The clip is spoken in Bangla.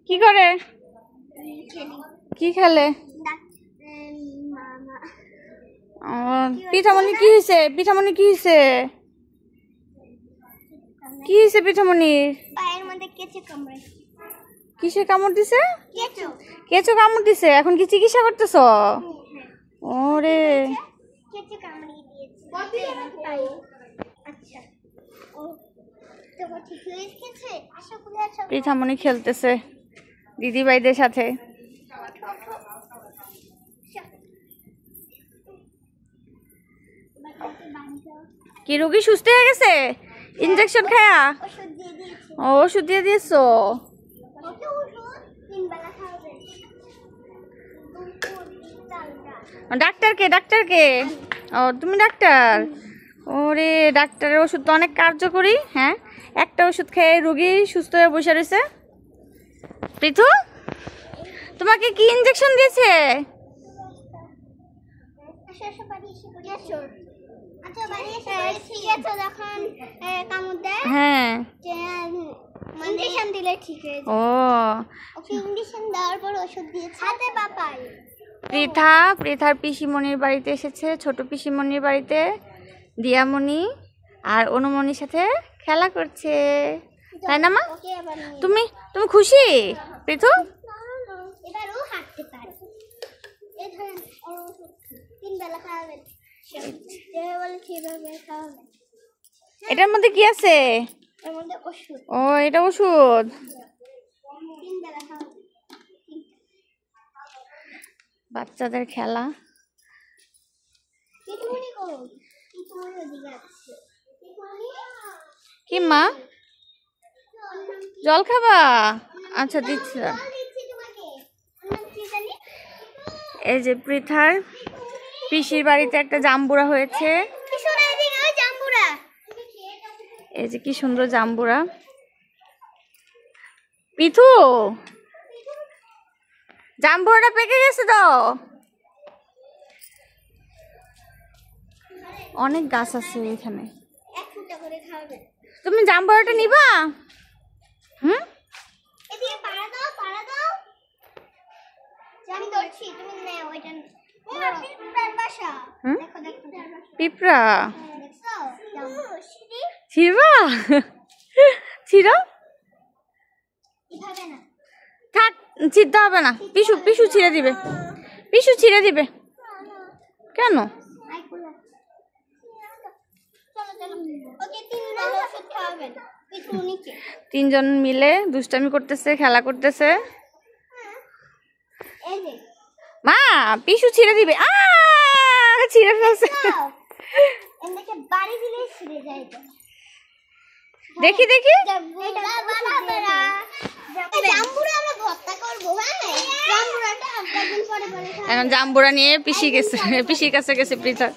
কি করে? কি খেলে? পিঠামণি কি হয়েছে? পিঠামণি কি হয়েছে? কি হয়েছে পিঠামণির? পায়ের মধ্যে কেঁচো কামড়ে। কিসে কামড় দিছে? কেঁচো। কেঁচো কামড় দিছে। এখন কি চিকিৎসা করতেছ? ওরে কেঁচো কামড়ে দিয়েছে। আচ্ছা ও তো ঠিক হয়ে গেছে। আশা করি আচ্ছা পিঠামণি খেলতেছে দিদি ভাইদের সাথে। কি রোগী সুস্থ হয়ে গেছে? ইনজেকশন খায়া? ও ওষুধ দিয়ে দিয়েছো? ডাক্তার কে? ডাক্তার কে? ও তুমি ডাক্তার? ওরে ডাক্তারের ওষুধ তো অনেক কার্যকরী। হ্যাঁ, একটা ওষুধ খেয়ে রোগী সুস্থ হয়ে বসে রয়েছে। পৃথু, তোমাকে কি ইনজেকশন দিয়েছে? হ্যাঁ ও পৃথার পিসিমণির বাড়িতে এসেছে, ছোট পিসিমণির বাড়িতে। দিয়ামণি আর অনুমণির সাথে খেলা করছে, তাই না মা? তুমি তুমি খুশি পৃথু? এটার মধ্যে কি আছে? ও এটা ওষুধ। বাচ্চাদের খেলা। কি মা, জল খাবা? আচ্ছা দিচ্ছি। এই যে পৃথার পিসির বাড়িতে একটা জাম্বুরা হয়েছে। এই যে কি সুন্দর জাম্বুরা। পিথু, জাম্বুরাটা পেকে গেছে তো। অনেক গাছ আছে এখানে। তুমি জাম্বুরাটা নিবা? হুম, পিঁপড়া ছিড়বা? ছিড়ো, থাক, ছিড়তে হবে না। পিসু পিসু ছিঁড়ে দিবে, পিসু ছিঁড়ে দিবে। কেন? তিনজন মিলে দুষ্টামি করতেছে, খেলা করতেছে। মা পিসু ছিঁড়ে দিবে। ছিঁড়ে ফেলছে। দেখি দেখি। এখন জাম্বুরা নিয়ে পিসির কাছে গেছে পৃথা।